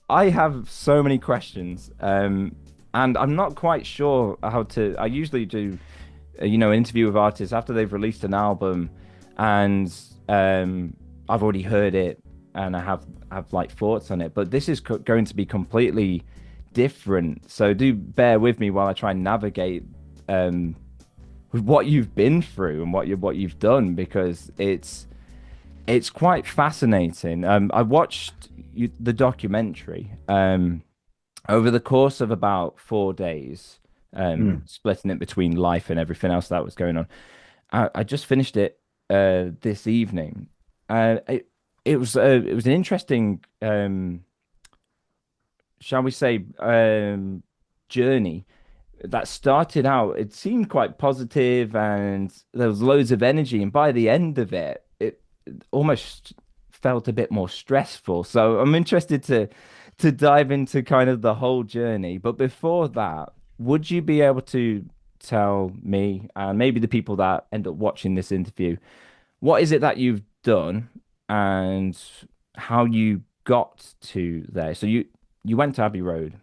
I have so many questions, and I'm not quite sure how to. I usually do, an interview with artists after they've released an album, and I've already heard it, and I have like thoughts on it. But this is going to be completely different. So do bear with me while I try and navigate um, with what you've been through and what you've done because it's quite fascinating. I watched the documentary over the course of about 4 days, Mm. splitting it between life and everything else that was going on. I just finished it this evening. It was an interesting, shall we say, journey that started out. It seemed quite positive, and there was loads of energy. And by the end of it, it almost felt a bit more stressful. So I'm interested to dive into kind of the whole journey. But before that, would you be able to tell me and maybe the people that end up watching this interview, what is it that you've done and how you got to there? So you went to Abbey Road,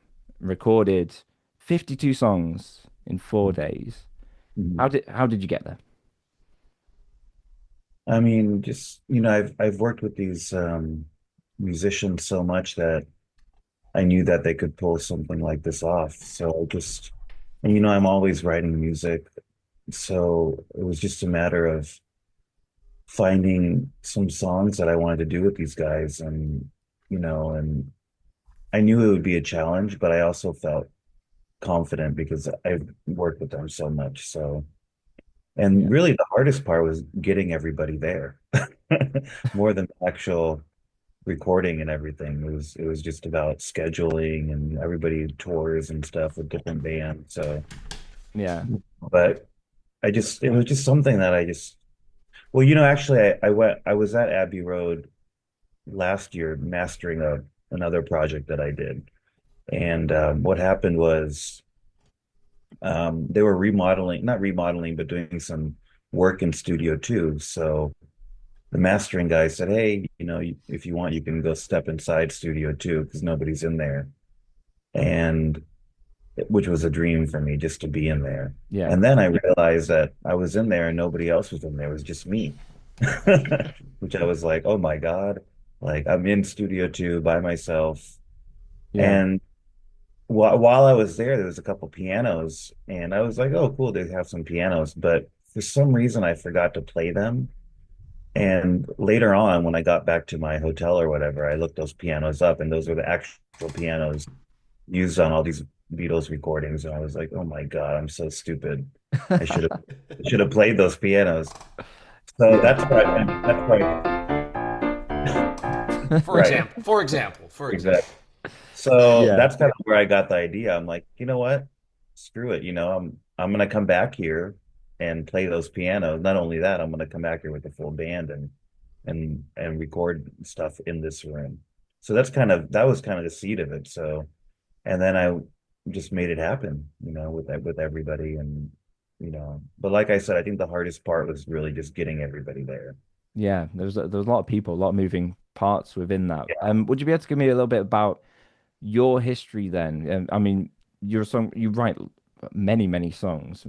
recorded 52 songs in 4 days. Mhm. How did you get there? I mean, just I've worked with these musicians so much that I knew that they could pull something like this off. So and I'm always writing music, so it was just a matter of finding some songs that I wanted to do with these guys, and I knew it would be a challenge, but I also felt confident because I've worked with them so much. So. And Yeah. really, the hardest part was getting everybody there, more than the actual recording and everything. It was just about scheduling and everybody tours and stuff with different bands. So, Yeah. but it was just something that well, actually, I was at Abbey Road last year mastering another project that I did, and what happened was they were remodeling, not remodeling, but doing some work in Studio Two. So the mastering guy said, "Hey, if you want, you can go step inside Studio Two because nobody's in there." And which was a dream for me just to be in there. Yeah. And then I realized that I was in there and nobody else was in there. It was just me, which I was like, "Oh my God." Like I'm in Studio Two by myself. Yeah. And while I was there, there was a couple pianos, and I was like, "Oh, cool, they have some pianos." But for some reason, I forgot to play them. And later on, when I got back to my hotel or whatever, I looked those pianos up, and those were the actual pianos used on all these Beatles recordings. And I was like, "Oh my God, I'm so stupid. I should have played those pianos." So Yeah. that's where that's where For right, example, for example, for example. exactly. So Yeah. that's kind of where I got the idea. I'm like, you know what? Screw it. I'm gonna come back here and play those pianos. Not only that, I'm gonna come back here with a full band and record stuff in this room. So that was kind of the seed of it. So and then I just made it happen, with everybody but like I said, I think the hardest part was really just getting everybody there. Yeah. There was a lot of people, a lot of moving parts within that. Yeah. Would you be able to give me a little bit about your history then? I mean, you write many, many songs.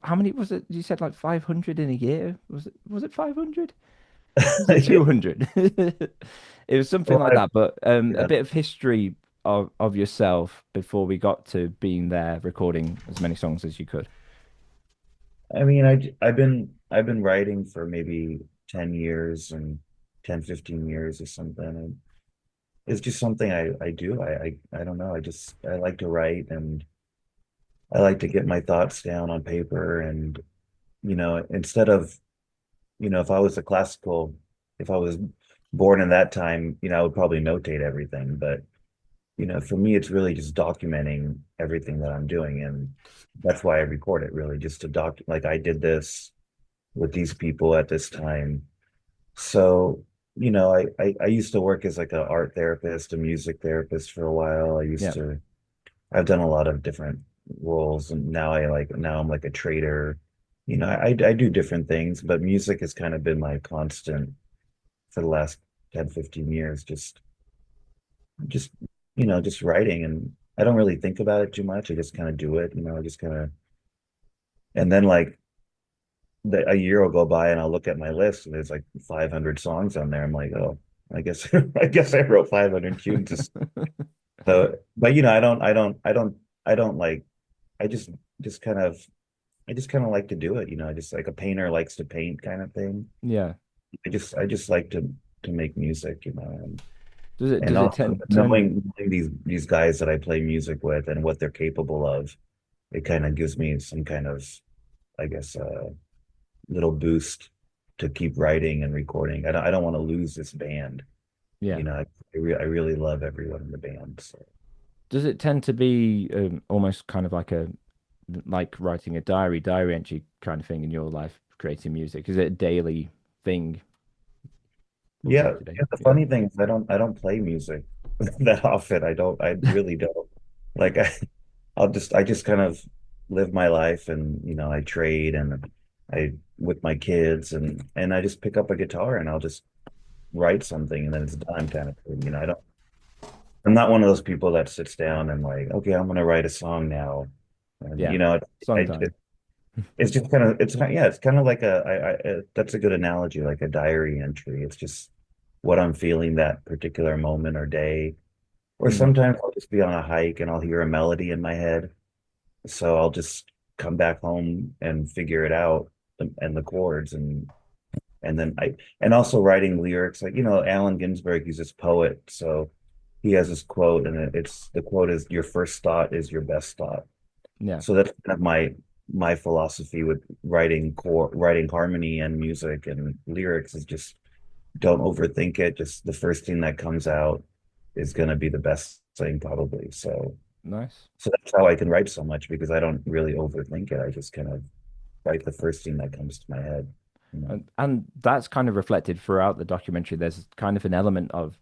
How many was it? You said like 500 in a year? Was it 500? Was it Yeah. 200? It was something Well, like that, but a yeah. bit of history of yourself before we got to being there recording as many songs as you could. I mean, I've been writing for maybe 10 years and 10, 15 years or something. And it's just something I do. I don't know. I like to write and I like to get my thoughts down on paper and instead of, if I was if I was born in that time, I would probably notate everything. But, for me, it's really just documenting everything that I'm doing. And that's why I record it really, just to like I did this with these people at this time. So, I used to work as like an art therapist, a music therapist for a while. Yeah. I've done a lot of different roles, and now I'm like a trader. I do different things, but music has kind of been my constant for the last 10, 15 years. Just just writing, and I don't really think about it too much. I just kind of do it, I just kind of, and then like a year will go by and I'll look at my list and there's like 500 songs on there. I'm like, oh, I guess I guess I wrote 500 tunes. So, but I don't like, I just kind of, I just kind of like to do it. I just like a painter likes to paint kind of thing. Yeah. I just like to make music, and Does it also tend to knowing these guys that I play music with and what they're capable of, it kind of gives me some kind of, I guess, little boost to keep writing and recording. I don't want to lose this band. yeah. I really love everyone in the band. So Does it tend to be almost kind of like a like writing a diary entry kind of thing in your life, creating music? Is it a daily thing or day yeah, to day? yeah. The Yeah. funny thing is I don't play music that often. I really don't. Like I just kind of live my life, and I trade, and I with my kids, and I just pick up a guitar and I'll just write something and then it's done kind of thing. I'm not one of those people that sits down and like, okay, I'm gonna write a song now. And Yeah. Song time. it's just kind of yeah, it's kind of like that's a good analogy, like a diary entry. It's just what I'm feeling that particular moment or day. Or Mm, sometimes I'll just be on a hike and I'll hear a melody in my head. So I'll just come back home and figure it out, and the chords, and then and also writing lyrics, like Allen Ginsberg, he's this poet, so he has this quote, and it's the quote is, your first thought is your best thought. yeah. So that's kind of my philosophy with writing harmony and music and lyrics, is just don't overthink it. Just the first thing that comes out is going to be the best thing, probably. Nice. So that's how I can write so much, because I don't really overthink it. I just kind of write the first thing that comes to my head, you know. And that's kind of reflected throughout the documentary. There's kind of an element of,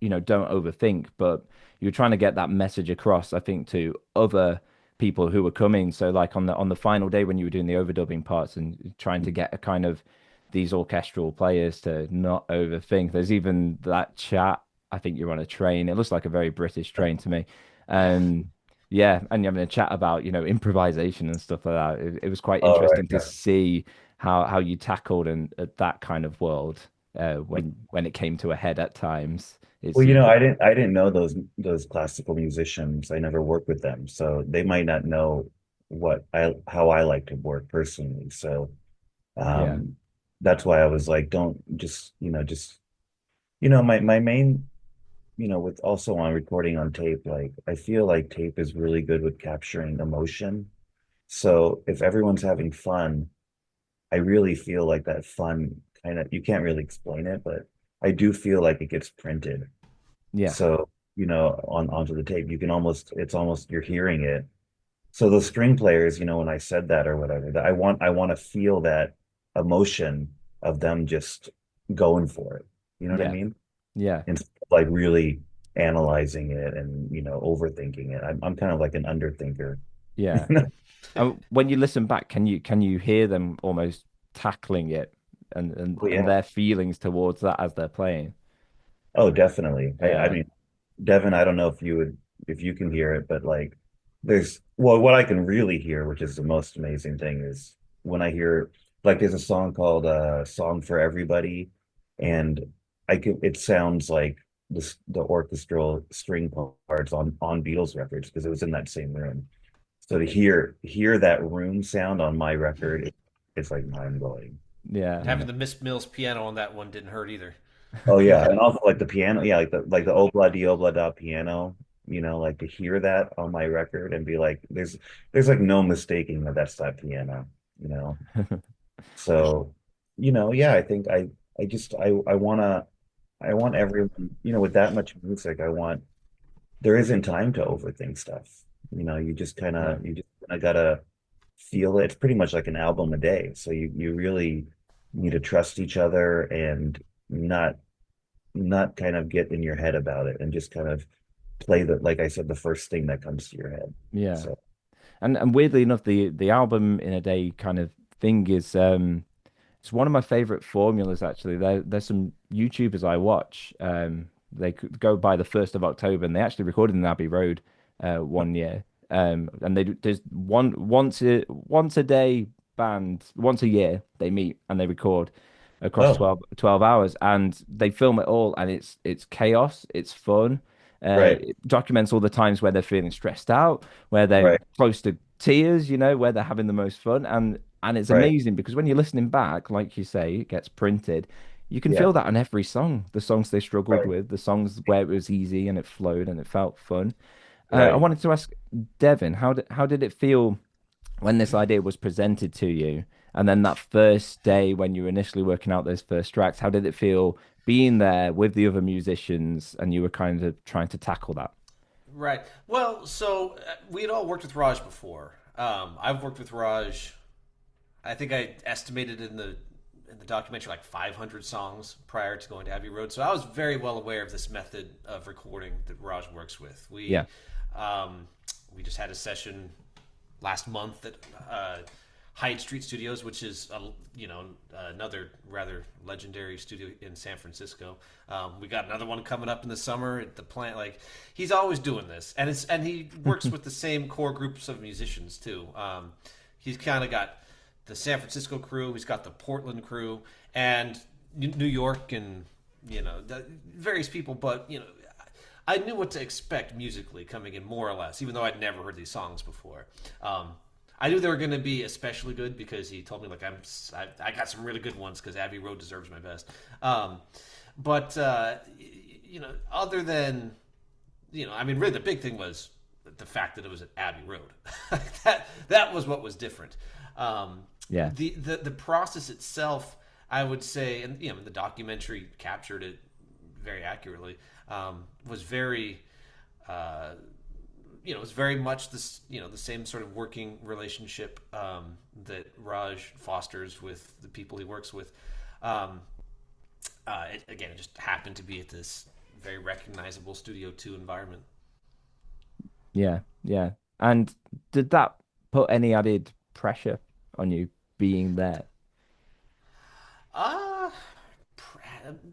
don't overthink, but you're trying to get that message across, I think, to other people who were coming. So like on the final day when you were doing the overdubbing parts and trying to get a kind of these orchestral players to not overthink. There's even that chat. I think you're on a train. It looks like a very British train to me. Um, yeah, and you're having a chat about, improvisation and stuff like that. It was quite Oh, right. interesting to see how you tackled and that kind of world when it came to a head at times. It Well, seemed, I didn't know those classical musicians. I never worked with them, so they might not know what I how I like to work personally. So yeah, um, that's why I was like, don't just my main with also on recording on tape. Like I feel like tape is really good with capturing emotion. So if everyone's having fun, I really feel like that fun kind of, you can't really explain it, but I do feel like it gets printed. yeah, So, onto the tape, you can almost, it's almost, you're hearing it. So the string players, when I said that or whatever, that I want to feel that emotion of them just going for it. You know what I yeah, mean? yeah, Instead of like really analyzing it and, overthinking it. I'm kind of like an underthinker. yeah. And when you listen back, can you hear them almost tackling it Oh and yeah. their feelings towards that as they're playing? Oh, definitely. I Yeah, mean, Devin, I don't know if you can hear it, but like what I can really hear, which is the most amazing thing, is when I hear, like, there's a song called Song for Everybody, and it sounds like the orchestral string parts on Beatles records, because it was in that same room. So to hear that room sound on my record, it's like mind blowing. yeah, Having the Miss Mills piano on that one didn't hurt either. Oh yeah, and also like the piano, yeah, like the obla di obla da piano, like to hear that on my record and be like, there's like no mistaking that that's that piano, you know. So, yeah, I think I just I want everyone, with that much music, there isn't time to overthink stuff. no, You just kind of gotta feel it. It's pretty much like an album a day. So you really need to trust each other and not not kind of get in your head about it, and just kind of play like I said, the first thing that comes to your head. yeah. So And weirdly enough, the album in a day kind of thing is it's one of my favorite formulas actually. There's some YouTubers I watch. they could go by the 1st of October, and they actually recorded in Abbey Road one year. And there's once a day band, once a year they meet and they record across Oh, 12 hours, and they film it all, and it's chaos, it's fun. right, It documents all the times where they're feeling stressed out, where they're right, close to tears, where they're having the most fun. And it's right. amazing because when you're listening back, like you say, it gets printed. You can Yeah, feel that on every song, the songs they struggled right, with, the songs where it was easy and it flowed and it felt fun. I right. wanted to ask Devin, how did it feel when this idea was presented to you? And then that first day when you were initially working out those first tracks, how did it feel being there with the other musicians and you were kind of trying to tackle that? Right. Well, so we had all worked with Raj before. I've worked with Raj. I think I estimated in the documentary like 500 songs prior to going to Abbey Road. So I was very well aware of this method of recording that Raj works with. Yeah. Um, we just had a session last month at Hyde Street Studios, which is another rather legendary studio in San Francisco. We got another one coming up in the summer at the plant. Like he's always doing this, and he works with the same core groups of musicians too. He's kind of got the San Francisco crew, he's got the Portland crew, and New York, and various people. But I knew what to expect musically coming in more or less, even though I'd never heard these songs before. I knew they were going to be especially good because he told me like I got some really good ones because Abbey Road deserves my best. But other than I mean, really the big thing was the fact that it was at Abbey Road. that was what was different. Yeah. The process itself, I would say, and the documentary captured it very accurately. Was very it was very much this, the same sort of working relationship that Raj fosters with the people he works with. It just happened to be at this very recognizable Studio 2 environment. Yeah. Yeah. And did that put any added pressure on you being there? Uh,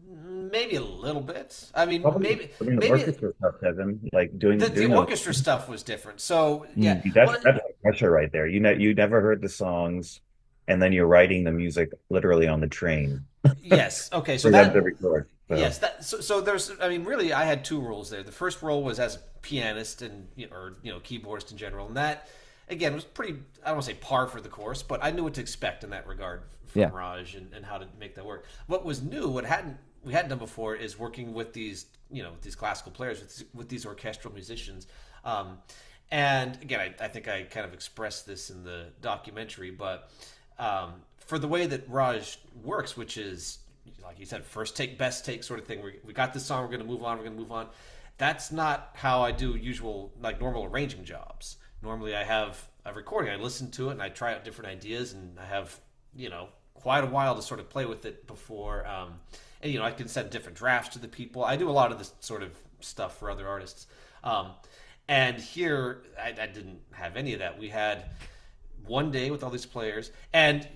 Maybe a little bit. I mean, Probably, I mean, the maybe orchestra stuff, Kevin, like the doing those. orchestra stuff was different. So yeah, Mm. well, That's like pressure right there. You never heard the songs, and then you're writing the music literally on the train yes. Okay, so for them to that record. So yes, so there's, I mean, really, I had two roles there. The first role was as a pianist and keyboardist in general, and that again was pretty. I don't want to say par for the course, but I knew what to expect in that regard from Yeah. Raj and how to make that work. What was new, what hadn't we hadn't done before, is working with these these classical players with these orchestral musicians. And again, I think I kind of expressed this in the documentary, but for the way that Raj works, which is like you said, first take, best take sort of thing. We got this song, we're going to move on, we're going to move on. That's not how I do usual, like normal arranging jobs. Normally I have a recording, I listen to it and I try out different ideas, and I have, quite a while to sort of play with it before, and I can send different drafts to the people. I do a lot of this sort of stuff for other artists. And here I didn't have any of that. We had one day with all these players, and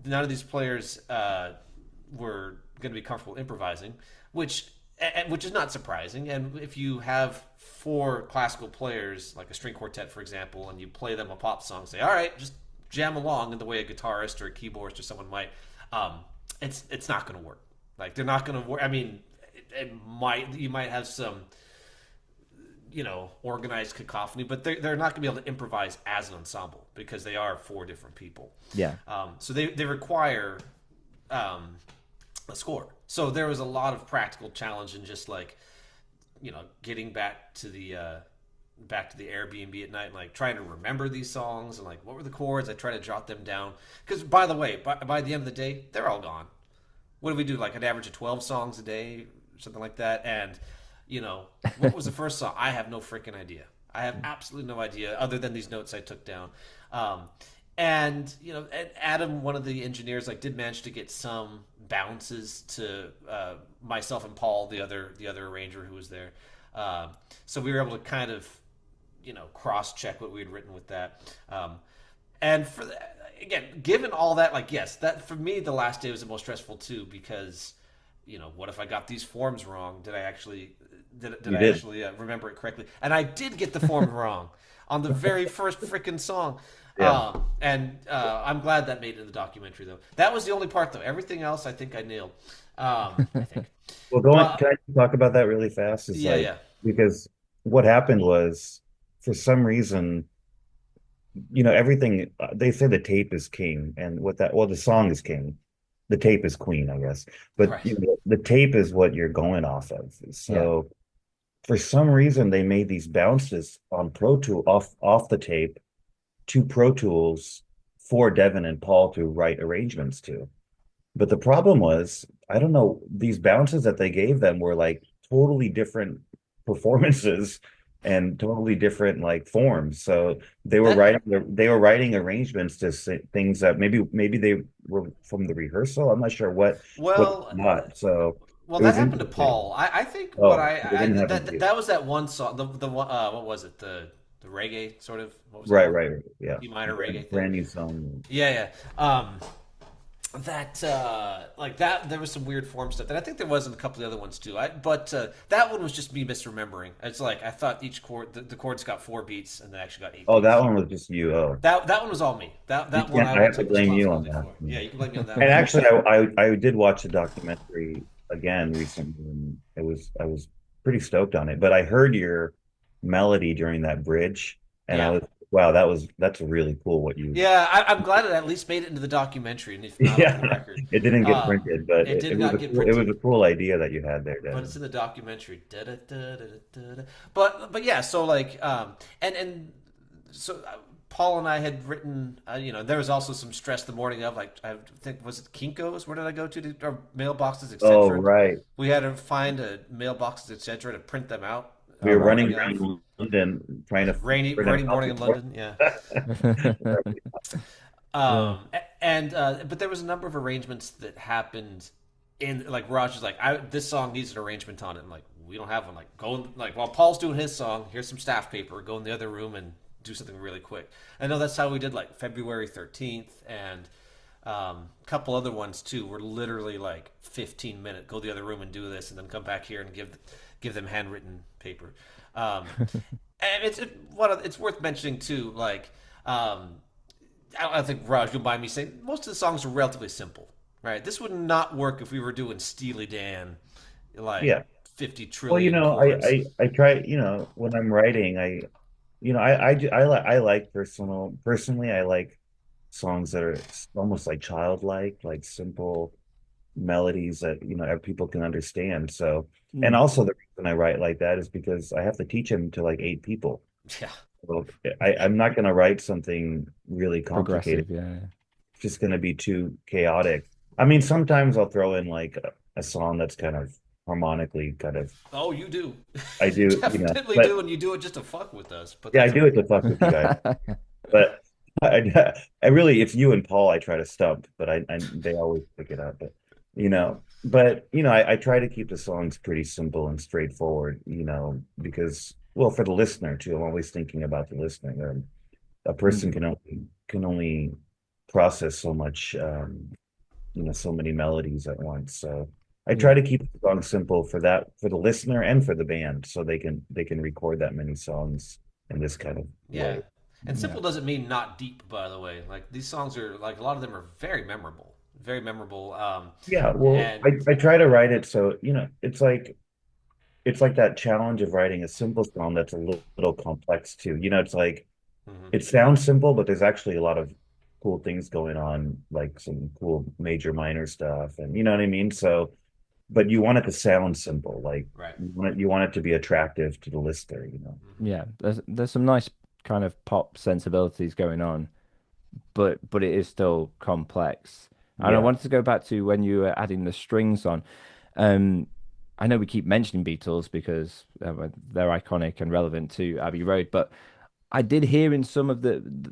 none of these players were going to be comfortable improvising, which is not surprising. And if you have four classical players, like a string quartet, for example, and you play them a pop song, say, "All right, just jam along," in the way a guitarist or a keyboardist or someone might, it's not going to work. Like they're not going to work. I mean, it might you might have some organized cacophony, but they're not going to be able to improvise as an ensemble because they are four different people. Yeah. So they require a score. So there was a lot of practical challenge in just like getting back to the Airbnb at night and like trying to remember these songs and like what were the chords. I try to jot them down because by the way, by the end of the day, they're all gone. What do we do? Like an average of 12 songs a day, something like that, and what was the first song? I have no freaking idea. I have absolutely no idea other than these notes I took down. And Adam, one of the engineers, like did manage to get some bounces to myself and Paul, the other arranger who was there. So we were able to kind of cross check what we had written with that. And for again, given all that, like yes, that for me the last day was the most stressful too because what if I got these forms wrong? Did You I did. actually remember it correctly? And I did get the forms wrong on the very first freaking song. Yeah. And I'm glad that made it in the documentary though. That was the only part though. Everything else I think I nailed. I think. Well, going, But can I talk about that really fast? It's yeah, like, yeah. because what happened was, for some reason, everything, they say the tape is king, and well, the song is king. The tape is queen, I guess. But, Right. the tape is what you're going off of. Yeah. So for some reason, they made these bounces on Pro Tool off the tape to Pro Tools for Devin and Paul to write arrangements to. But the problem was, I don't know, these bounces that they gave them were like totally different performances and totally different like forms. So That they were writing arrangements to things that maybe they were from the rehearsal. I'm not sure what well, not. So well, it that was happened to interesting. Paul. I think what Oh, it didn't happen to you. that was that one song. The what was it? The reggae sort of what was it Right, called? right, right. Yeah. E minor reggae thing. Brand new song. Yeah, yeah. That like that there was some weird form stuff and I think there was in a couple of the other ones too. But that one was just me misremembering. It's like I thought each chord the chords got 4 beats and they actually got eight Oh, that beats. one was just you. Oh, That one was all me. you That one can't. I I will have to take blame you on responsibility that. for. Yeah, you can blame me on that And one. actually, I did watch the documentary again recently, and I was pretty stoked on it. But I heard your melody during that bridge, and I Yeah. was wow, that's really cool what you. Yeah, I'm glad it at least made it into the documentary, and if not onto Yeah, the record. it didn't get Um, printed, but it did not get it was printed, a cool idea that you had there, but it's Devin. in the documentary. Da-da-da-da-da-da. But yeah, so like and so Paul and I had written, there was also some stress the morning of like I think was it Kinko's? Where did I go to our mailboxes, Oh, etc. right. We had to find a mailboxes, etc. to print them out We All were the right. running morning of around London trying to figure them rainy out morning in before. London. Yeah. Yeah. And but there was a number of arrangements that happened in like Raj was like, this song needs an arrangement on it. And like, we don't have one. Like, like while Paul's doing his song, here's some staff paper. Go in the other room and do something really quick. I know that's how we did like February 13th and a couple other ones too. Were literally like 15-minute. Go to the other room and do this, and then come back here and give them handwritten paper. And it's worth mentioning too. Like I don't think Raj, you'll mind me saying most of the songs are relatively simple, right? This would not work if we were doing Steely Dan, like Yeah. 50 Well, trillion chords. I try, when I'm writing, I like personally, I like songs that are almost like childlike, like simple melodies that, people can understand. So, and Mm. also the reason I write like that is because I have to teach him to like 8 people. Yeah, So I'm not going to write something really complicated. Progressive, yeah. It's just going to be too chaotic. I mean, sometimes I'll throw in like a song that's kind of harmonically kind of, oh, you do, I you do, definitely do, but and you do it just to fuck with us. But yeah, I that's do it okay. to fuck with you guys. But I really, it's you and Paul I try to stump, but they always pick it up. I try to keep the songs pretty simple and straightforward, because well, for the listener too, I'm always thinking about the listener. A person Mm. can only process so much, so many melodies at once. So I try Yeah. to keep the song simple for the listener and for the band, so they can record that many songs in this kind of Yeah, way. and Yeah. simple doesn't mean not deep. By the way, like these songs are like a lot of them are very memorable, very memorable. Yeah, well, And I try to write it so, it's like that challenge of writing a simple song that's a little complex too. It's like mhm. it sounds simple, but there's actually a lot of cool things going on, like some cool major minor stuff, and you know what I mean? So, but you want it to sound simple, like Right. you want it to be attractive to the listener. Hmm. Yeah. There's some nice kind of pop sensibilities going on, but it is still complex. And I Yeah. wanted to go back to when you were adding the strings on. Um, I know we keep mentioning Beatles because they're iconic and relevant to Abbey Road, but I did hear in some of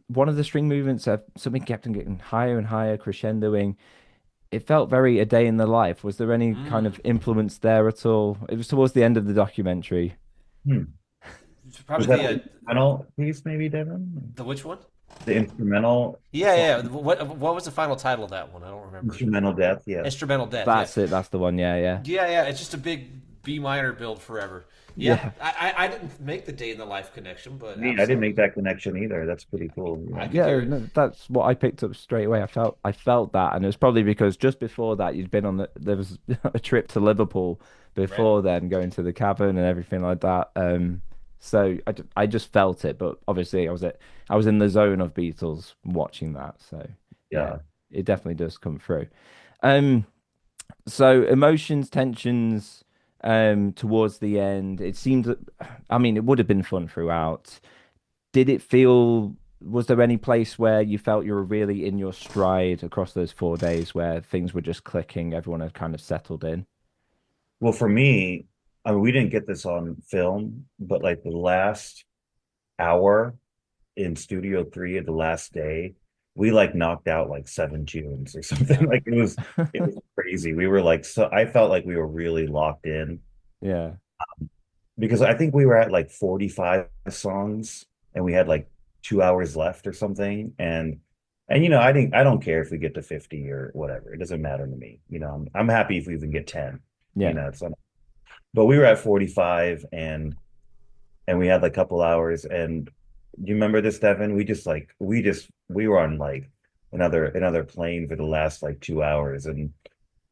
one of the string movements, something kept on getting higher and higher, crescendoing. It felt very A Day in the Life. Was there any kind Mm. of influence there at all? It was towards the end of the documentary. Hmm. Was Probably that the final piece, maybe, Devin? the which one? The instrumental Yeah, yeah. song, What was the final title of that one? I don't remember. instrumental death. Yeah. Instrumental Death. Yeah, That's it. That's the one. Yeah, yeah, yeah, yeah. It's just a big B minor build forever. Yeah, yeah. I didn't make the day in the life connection, but I didn't make absolutely, that connection either. That's pretty cool. I could hear Yeah, it. no, that's what I picked up straight away. I felt that, and it was probably because just before that you'd been on there was a trip to Liverpool Right. before then, going to the cavern and everything like that. So I just felt it, but obviously I was in the zone of Beatles watching that. So yeah, Yeah. it definitely does come through. Um, so emotions, tensions, towards the end, it seemed that, I mean, it would have been fun throughout. Did it feel, was there any place where you felt you were really in your stride across those 4 days where things were just clicking, everyone had kind of settled in? Well, for me, I mean, we didn't get this on film, but like the last hour in Studio 3 of the last day, we like knocked out like 7 tunes or something. Yeah. Like it was crazy. We were like, so I felt like we were really locked in Yeah. because I think we were at like 45 songs and we had like 2 hours left or something. And I don't care if we get to 50 or whatever. It doesn't matter to me. I'm happy if we even get 10. Yeah. It's but we were at 45 and we had like a couple hours. And do you remember this, Devin? We were on like another plane for the last like 2 hours. And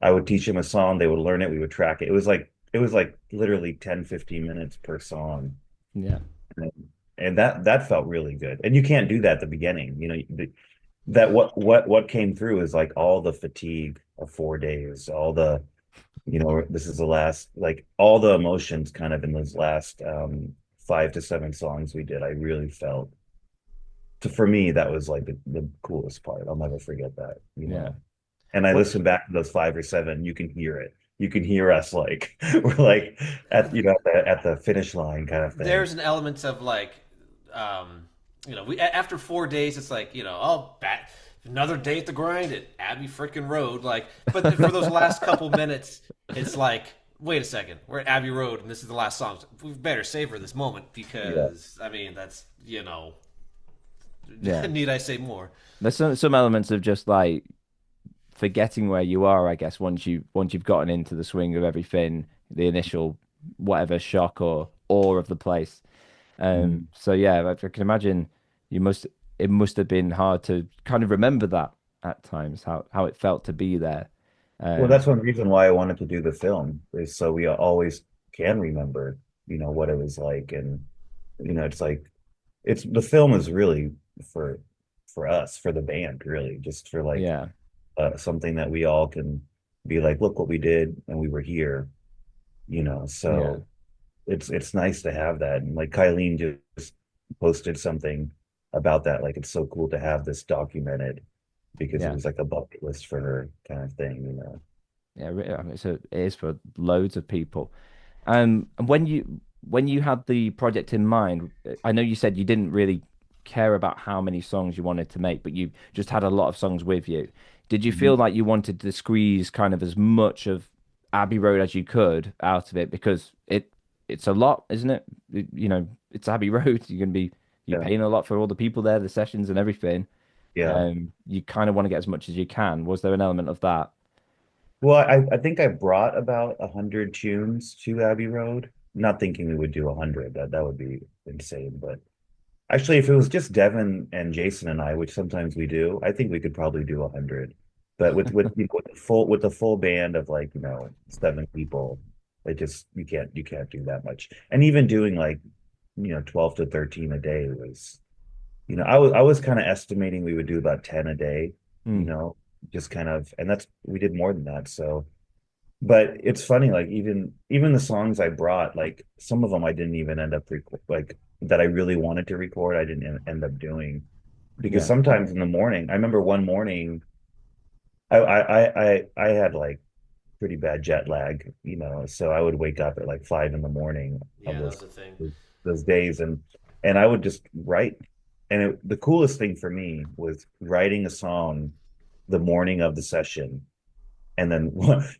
I would teach them a song, they would learn it, we would track it. It was like literally 10, 15 minutes per song. Yeah. And that felt really good. And you can't do that at the beginning. That what came through is like all the fatigue of 4 days, all the this is the last, like all the emotions kind of in those last 5 to 7 songs we did. I really felt, for me, that was like the coolest part. I'll never forget that. Yeah. And I What? listen back to those 5 or 7, you can hear it. You can hear us like we're like at the finish line kind of thing. There's an element of like, um, we after 4 days, it's like oh, back another day at the grind at Abbey frickin' Road. Like, but for those last couple minutes, it's like, wait a second, we're at Abbey Road, and this is the last song. We better savor this moment Yeah. because I mean that's Yeah. need I say more? There's some elements of just like forgetting where you are, I guess, once you've gotten into the swing of everything, the initial whatever shock or awe of the place. Mhm. So yeah, I can imagine you must it must have been hard to kind of remember that at times, how it felt to be there. Well, Um, that's one reason why I wanted to do the film, is so we always can remember, what it was like. And, it's like, it's the film is really for for us, for the band, really, just for like yeah, something that we all can be like, look what we did and we were here. yeah, So it's nice to have that. And like Kylene just posted something about that. Like it's so cool to have this documented because it yeah. was like a bucket list for her kind of thing. Yeah, I mean, it is for loads of people. And when you had the project in mind, I know you said you didn't really care about how many songs you wanted to make, but you just had a lot of songs with you. Did you feel Mhm. like you wanted to squeeze kind of as much of Abbey Road as you could out of it? Because it's a lot, isn't it? It's Abbey Road. You're Yeah. paying a lot for all the people there, the sessions and everything. Yeah. You kind of want to get as much as you can. Was there an element of that? Well, I think I brought about 100 tunes to Abbey Road, not thinking we would do 100. That would be insane. But actually, if it was just Devin and Jason and I, which sometimes we do, I think we could probably do 100. But with the full band of like 7 people, you can't do that much. And even doing like 12 to 13 a day was, I was kind of estimating we would do about 10 a day, you Mm, know, just kind of, and we did more than that. So, but it's funny, like even the songs I brought, like some of them I didn't even end up like that I really wanted to record, I didn't end up doing because yeah, sometimes in the morning, I remember one morning I had like pretty bad jet lag, so I would wake up at like 5 in the morning of Yeah, that those was the thing. those days, and I would just write. And the coolest thing for me was writing a song the morning of the session, and then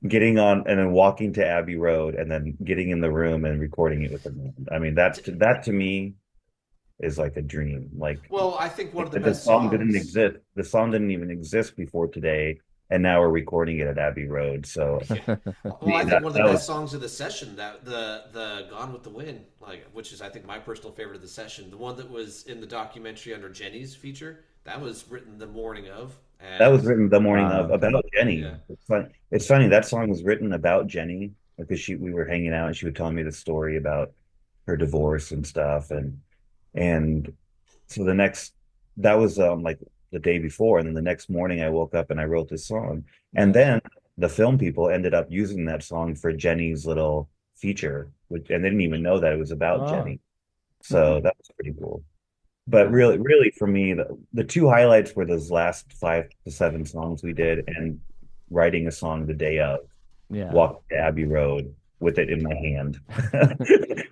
getting on and then walking to Abbey Road, and then getting in the room and recording it with the band. I mean, that to me is like a dream. Well, I think one of the The best song didn't songs. exist. The song didn't even exist before today, and now we're recording it at Abbey Road. So Yeah. to Well, I me, think one of the that was best songs of the session, that the Gone with the Wind, like, which is I think my personal favorite of the session, the one that was in the documentary under Jenny's feature, that was written the morning of, that was and written the morning Ah, of okay. about Jenny. yeah. It's funny that song was written about Jenny because she we were hanging out and she would tell me the story about her divorce and stuff and so the next that was like the day before, and then the next morning I woke up and I wrote this song, and Yeah. then the film people ended up using that song for Jenny's little feature, which and they didn't even know that it was about Oh, Jenny. So that was pretty cool. But nice. really for me, the two highlights were those last 5 to 7 songs we did, and writing a song the day of, Yeah. walking to Abbey Road with it in my hand,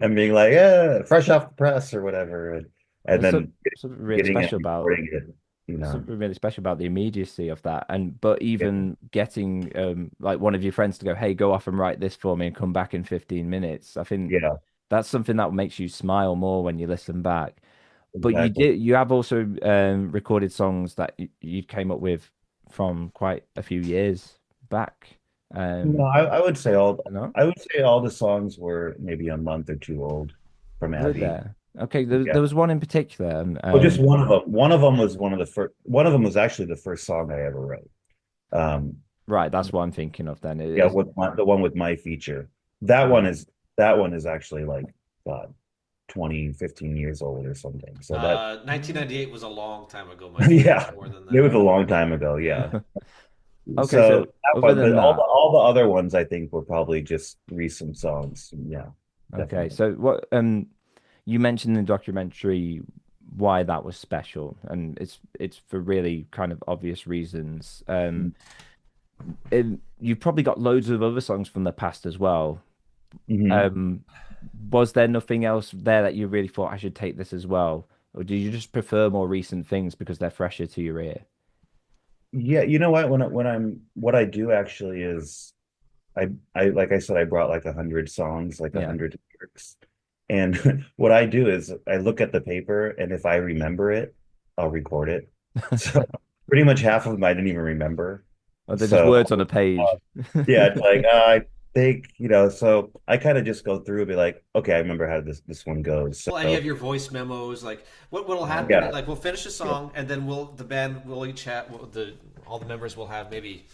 and being like, yeah, fresh off the press or whatever, and There's then something really getting it, special about recording it, you know. something really special about the immediacy of that. And but Yeah, even getting like one of your friends to go, hey, go off and write this for me and come back in 15 minutes. I think yeah, that's something that makes you smile more when you listen back. But exactly. you have also recorded songs that you came up with from quite a few years back. No, Um, I no, would say all the songs were maybe a month or two old from were Abbey. there? Okay, Yeah. there was one in particular. Well, just one of them. One of them was one of the first. One of them was actually the first song I ever wrote. Um, Right, that's what I'm thinking of then. It yeah, is, the one with my feature. That one right. is that one is actually like God, 20, 15 years old or something. So that 1998 was a long time ago, my friend. yeah, More than it that. was a long time ago. Yeah. Yeah. Okay, So so that other one, but than that, all the other ones I think were probably just recent songs. Yeah, okay, definitely. so what you mentioned in the documentary why that was special, and it's for really kind of obvious reasons. You've probably got loads of other songs from the past as well. Hmm. Um, was there nothing else there that you really thought I should take this as well, or do you just prefer more recent things because they're fresher to your ear? Yeah, you know what? What I do actually is I like I said I brought like 100 songs, like a Yeah. hundred lyrics, and what I do is I look at the paper, and if I remember it, I'll record it. So pretty much half of them I didn't even remember. Or they're just So words on a page. yeah, it's like I think so I kind of just go through and be like, okay, I remember how this one goes. Well, and you So have your voice memos. Like, what'll Oh, happen? yeah, Like, we'll finish a yeah, song, and then the band will each have the all the members will have maybe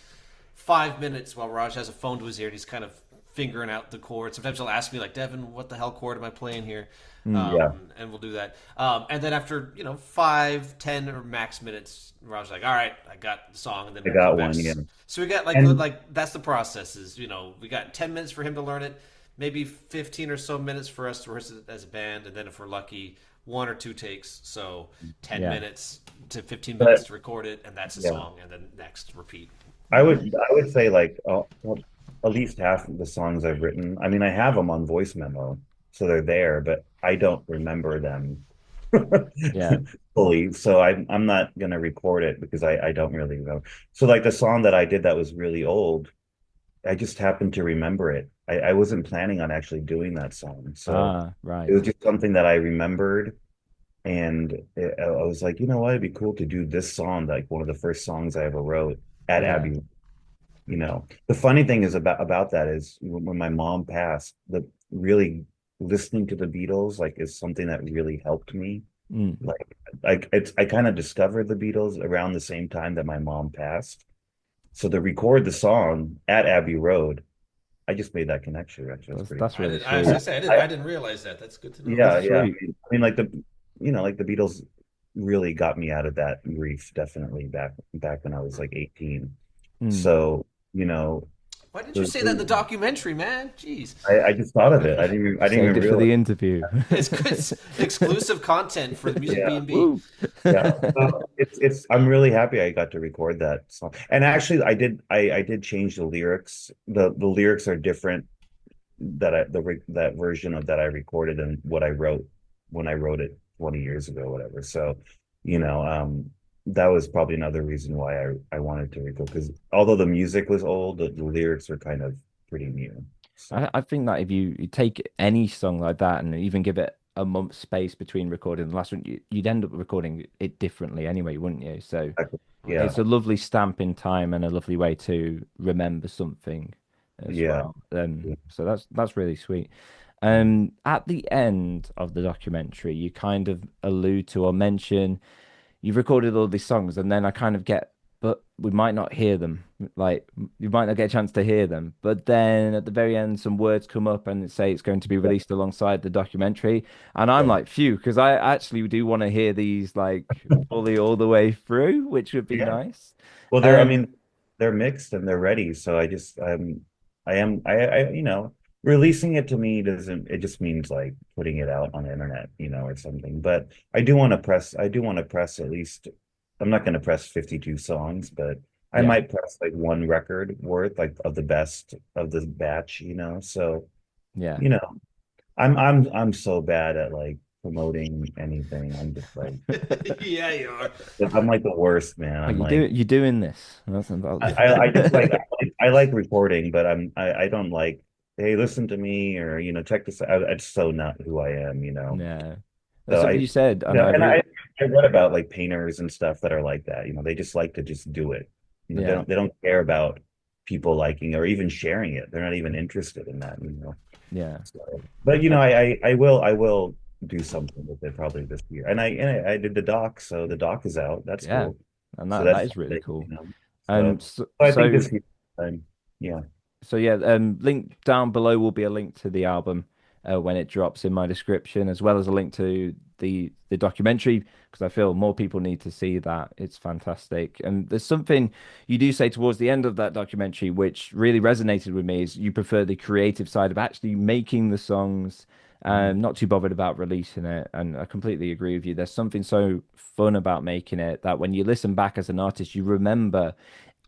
5 minutes while Raj has a phone to his ear and he's kind of fingering out the chord. Sometimes he'll ask me like, Devin, what the hell chord am I playing here? mm, yeah. And we'll do that. And then after 5, 10, or max minutes, Raj's like, all right, I got the song, and then I we'll come got back. one. Yeah, So we got and that's the process. Is we got 10 minutes for him to learn it, maybe 15 or so minutes for us to rehearse it as a band, and then if we're lucky, 1 or 2 takes. So ten yeah. minutes to 15 minutes but to record it, and that's a yeah. song, and then next repeat. I would say like well, at least half of the songs I've written. I mean, I have them on voice memo, so they're there, but I don't remember them Yeah. fully. So I'm not gonna record it because I don't really know. So like the song that I did that was really old, I just happened to remember it. I wasn't planning on actually doing that song, so Ah, it was right. just something that I remembered. And I was like, you know what? It'd be cool to do this song, like one of the first songs I ever wrote at Yeah. Abbey. The funny thing is about that is when my mom passed, the really listening to the Beatles like is something that really helped me. Mm, I kind of discovered the Beatles around the same time that my mom passed. So to record the song at Abbey Road, I just made that connection. Actually, that's pretty that's I really didn't. I was gonna sweet. say cool. I didn't realize that. That's good to know. Yeah, That's yeah. sweet. I mean, like like the Beatles really got me out of that grief, definitely back when I was like 18. Mm. So, you know, Why didn't you the, say that in the the, documentary, man? Jeez. I just thought of it. I didn't Saved even it for realize. the interview. It's good. Exclusive content for the Music Yeah, B and B. Woo. yeah. So I'm really happy I got to record that song. And actually, I did change the lyrics. The lyrics are different that version of that I recorded and what I wrote when I wrote it 20 years ago, whatever. So, you know, that was probably another reason why I wanted to record because although the music was old, the lyrics are kind of pretty new. So, I think that if you take any song like that and even give it a month's space between recording the last one, you'd end up recording it differently anyway, wouldn't you? So Yeah, it's a lovely stamp in time and a lovely way to remember something as yeah, well. yeah. So that's really sweet. At the end of the documentary, you kind of allude to or mention you've recorded all these songs, and then I kind of get, but we might not hear them. Like you might not get a chance to hear them. But then at the very end, some words come up and say it's going to be released alongside the documentary, and I'm Yeah. like, phew, because I actually do want to hear these like fully all the way through, which would be Yeah. nice. Well, I Um, mean, they're mixed and they're ready. So releasing it to me doesn't, it just means like putting it out on the internet, or something. But I do want to press at least, I'm not going to press 52 songs, but I yeah. might press like one record worth, like of the best of the batch, So, Yeah. you know, I'm so bad at like promoting anything. I'm just like, Yeah, you are. I'm like the worst, man. Oh, I'm like, you're doing this. That's about I just like I like recording, but I don't like, hey, listen to me, or check this out. It's so not who I am. Yeah. That's So something you said, and I and really I read about like painters and stuff that are like that. They just like to just do it. yeah. They don't care about people liking or even sharing it. They're not even interested in that. Yeah. So, but Uh, I will do something with it probably this year. And I did the doc, so the doc is out. That's Yeah. cool. And So that that's is really big, cool. So, So, I think so this year, yeah, So yeah, link down below will be a link to the album when it drops in my description, as well as a link to the documentary because I feel more people need to see that. It's fantastic, and there's something you do say towards the end of that documentary which really resonated with me. Is you prefer the creative side of actually making the songs, mhm, not too bothered about releasing it, and I completely agree with you. There's something so fun about making it that when you listen back as an artist, you remember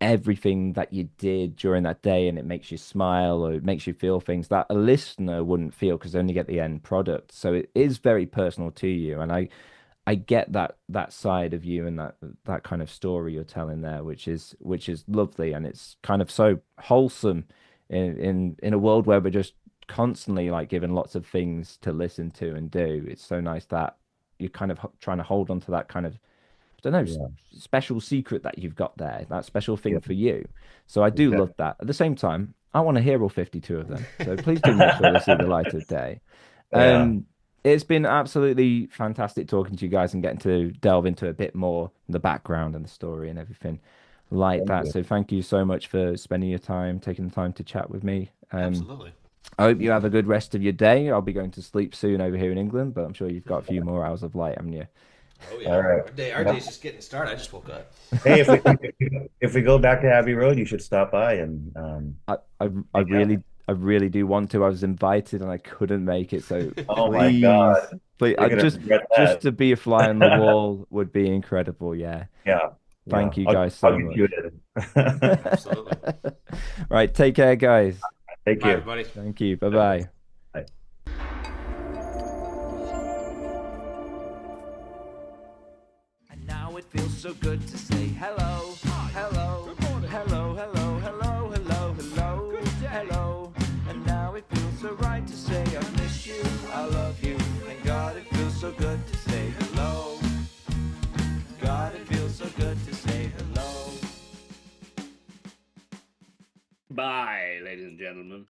everything that you did during that day and it makes you smile or it makes you feel things that a listener wouldn't feel because they only get the end product. So it is very personal to you. And I get that side of you and that kind of story you're telling there, which is lovely and it's kind of so wholesome in a world where we're just constantly like given lots of things to listen to and do. It's so nice that you're kind of trying to hold on to that kind of don't know, yeah, special secret that you've got there, that special yeah, thing for you. So I do love exactly. that. At the same time, I want to hear all 52 of them. So please do make sure they see the light of day. Yeah, Um, it's been absolutely fantastic talking to you guys and getting to delve into a bit more the background and the story and everything like thank that. you. So thank you so much for spending your time, taking the time to chat with me. Absolutely. I hope you have a good rest of your day. I'll be going to sleep soon over here in England, but I'm sure you've got a few more hours of light, haven't you? Oh All yeah. right. Our Yeah. day's just getting started. I just woke up. Hey, if we go back to Abbey Road, you should stop by and I, I, I hang out. really, I really do want to. I was invited and I couldn't make it. So Oh my please, God, please, you're gonna regret just that. to be a fly on the wall would be incredible. Yeah. Yeah, yeah. Thank you I'll guys I'll so get much. you in. Absolutely. Right. Take care, guys. Thank Bye, you. everybody. Thank you. Bye Bye. bye. Bye. And now it feels so good to say hello, hello, hello, hello, hello, hello, hello, hello. And now it feels so right to say I miss you, I love you. And God, it feels so good to say hello. God, it feels so good to say hello. Bye, ladies and gentlemen.